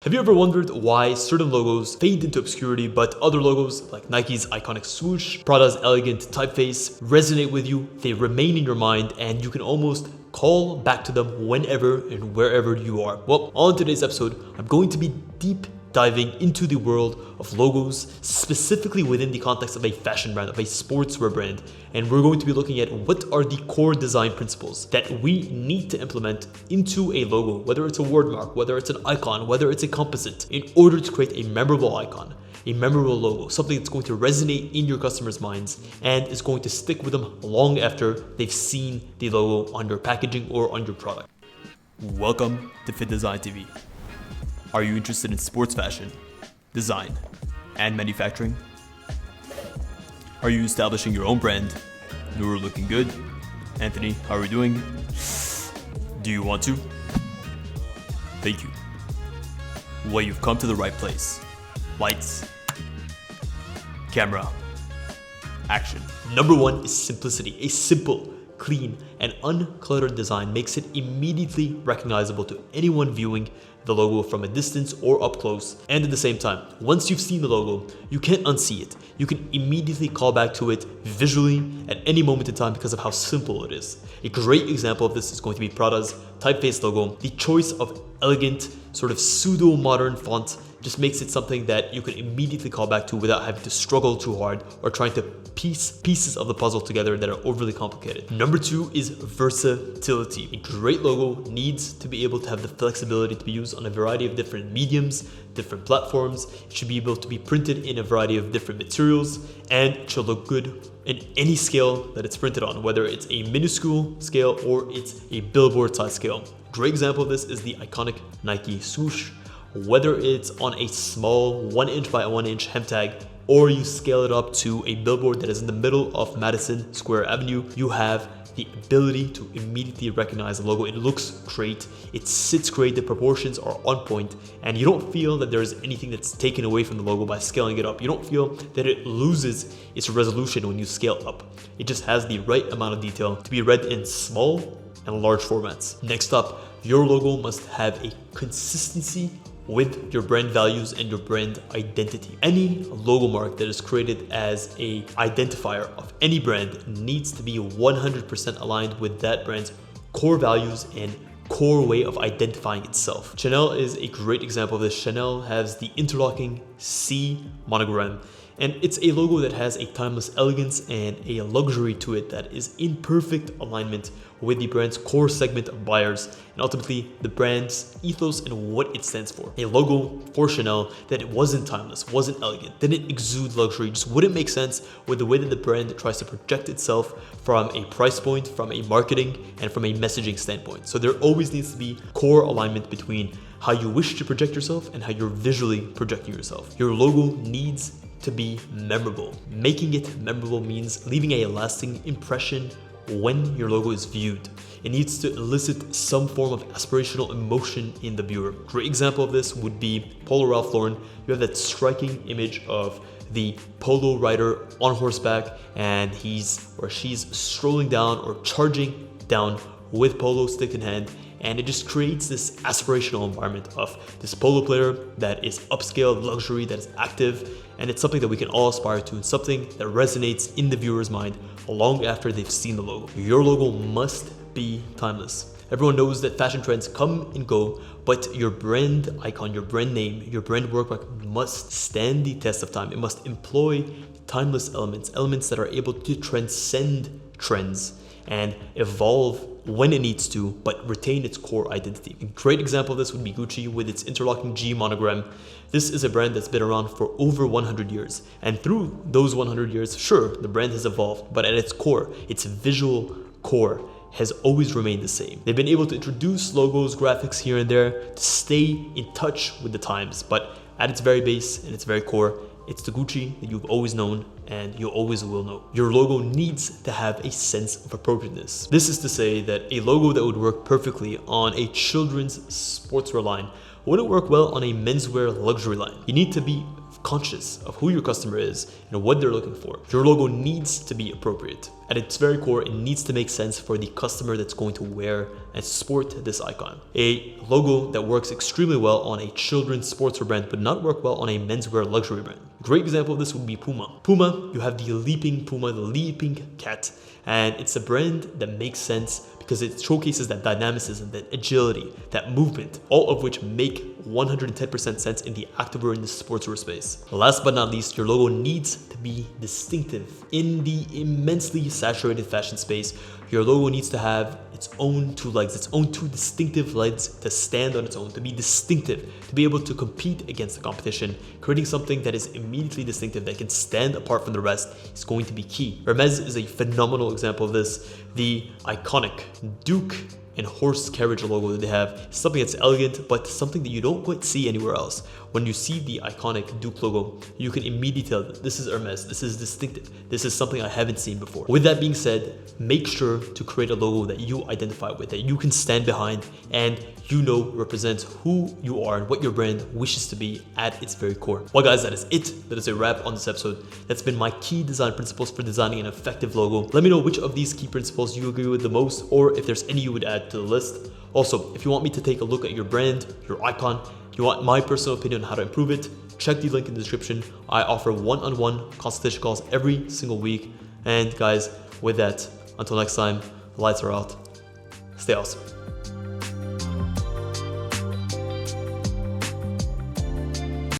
Have you ever wondered why certain logos fade into obscurity, but other logos like Nike's iconic swoosh, Prada's elegant typeface resonate with you, they remain in your mind, and you can almost call back to them whenever and wherever you are? Well, on today's episode, I'm going to be deep diving into the world of logos, specifically within the context of a fashion brand, of a sportswear brand. And we're going to be looking at what are the core design principles that we need to implement into a logo, whether it's a wordmark, whether it's an icon, whether it's a composite, in order to create a memorable icon, a memorable logo, something that's going to resonate in your customers' minds and is going to stick with them long after they've seen the logo on your packaging or on your product. Welcome to Fittdesign TV. Are you interested in sports fashion, design, and manufacturing? Are you establishing your own brand? You're looking good. Anthony, how are we doing? Do you want to? Thank you. Well, you've come to the right place. Lights, camera, action. Number one is simplicity. A simple, clean, and uncluttered design makes it immediately recognizable to anyone viewing the logo from a distance or up close. And at the same time, once you've seen the logo, you can't unsee it. You can immediately call back to it visually at any moment in time because of how simple it is. A great example of this is going to be Prada's typeface logo. The choice of elegant, sort of pseudo-modern font just makes it something that you can immediately call back to without having to struggle too hard or trying to piece pieces of the puzzle together that are overly complicated. Number two is versatility. A great logo needs to be able to have the flexibility to be used on a variety of different mediums, different platforms. It should be able to be printed in a variety of different materials, and it should look good in any scale that it's printed on, whether it's a minuscule scale or it's a billboard size scale. A great example of this is the iconic Nike swoosh. Whether it's on a small 1 inch by 1 inch hem tag, or you scale it up to a billboard that is in the middle of Madison Square Avenue, you have the ability to immediately recognize the logo. It looks great, it sits great, the proportions are on point, and you don't feel that there's anything that's taken away from the logo by scaling it up. You don't feel that it loses its resolution when you scale up. It just has the right amount of detail to be read in small and large formats. Next up, your logo must have a consistency with your brand values and your brand identity. Any logo mark that is created as a identifier of any brand needs to be 100% aligned with that brand's core values and core way of identifying itself. Chanel is a great example of this. Chanel has the interlocking C monogram, and it's a logo that has a timeless elegance and a luxury to it that is in perfect alignment with the brand's core segment of buyers and ultimately the brand's ethos and what it stands for. A logo for Chanel that it wasn't timeless, wasn't elegant, didn't exude luxury, just wouldn't make sense with the way that the brand tries to project itself from a price point, from a marketing, and from a messaging standpoint. So there always needs to be core alignment between how you wish to project yourself and how you're visually projecting yourself. Your logo needs to be memorable. Making it memorable means leaving a lasting impression when your logo is viewed. It needs to elicit some form of aspirational emotion in the viewer. Great example of this would be Polo Ralph Lauren. You have that striking image of the polo rider on horseback, and he's or she's strolling down or charging down with polo stick in hand, and it just creates this aspirational environment of this polo player that is upscale, luxury, that is active, and it's something that we can all aspire to, and something that resonates in the viewer's mind long after they've seen the logo. Your logo must be timeless. Everyone knows that fashion trends come and go, but your brand icon, your brand name, your brand workmark must stand the test of time. It must employ timeless elements that are able to transcend trends and evolve when it needs to, but retain its core identity. A great example of this would be Gucci with its interlocking G monogram. This is a brand that's been around for over 100 years. And through those 100 years, sure, the brand has evolved, but at its core, its visual core has always remained the same. They've been able to introduce logos, graphics here and there to stay in touch with the times, but at its very base and its very core, it's the Gucci that you've always known and you always will know. Your logo needs to have a sense of appropriateness. This is to say that a logo that would work perfectly on a children's sportswear line wouldn't work well on a menswear luxury line. You need to be conscious of who your customer is and what they're looking for. Your logo needs to be appropriate. At its very core, it needs to make sense for the customer that's going to wear and sport this icon. A logo that works extremely well on a children's sportswear brand would not work well on a menswear luxury brand. A great example of this would be Puma. Puma, you have the leaping puma, the leaping cat, and it's a brand that makes sense because it showcases that dynamicism, that agility, that movement, all of which make 110% sense in the activewear and the sportswear space. Last but not least, your logo needs to be distinctive. In the immensely saturated fashion space, your logo needs to have its own two legs, its own two distinctive legs to stand on its own, to be distinctive, to be able to compete against the competition. Creating something that is immediately distinctive, that can stand apart from the rest, is going to be key. Hermes is a phenomenal example of this. The iconic Duke and horse carriage logo that they have is something that's elegant, but something that you don't quite see anywhere else. When you see the iconic Duke logo, you can immediately tell that this is Hermes, this is distinctive, this is something I haven't seen before. With that being said, make sure to create a logo that you identify with, that you can stand behind, and you know represents who you are and what your brand wishes to be at its very core. Well guys, that is it. That is a wrap on this episode. That's been my key design principles for designing an effective logo. Let me know which of these key principles you agree with the most, or if there's any you would add to the list. Also, if you want me to take a look at your brand, your icon, you want my personal opinion on how to improve it, check the link in the description. I offer one-on-one consultation calls every single week. And guys, with that, until next time, the lights are out. Stay awesome.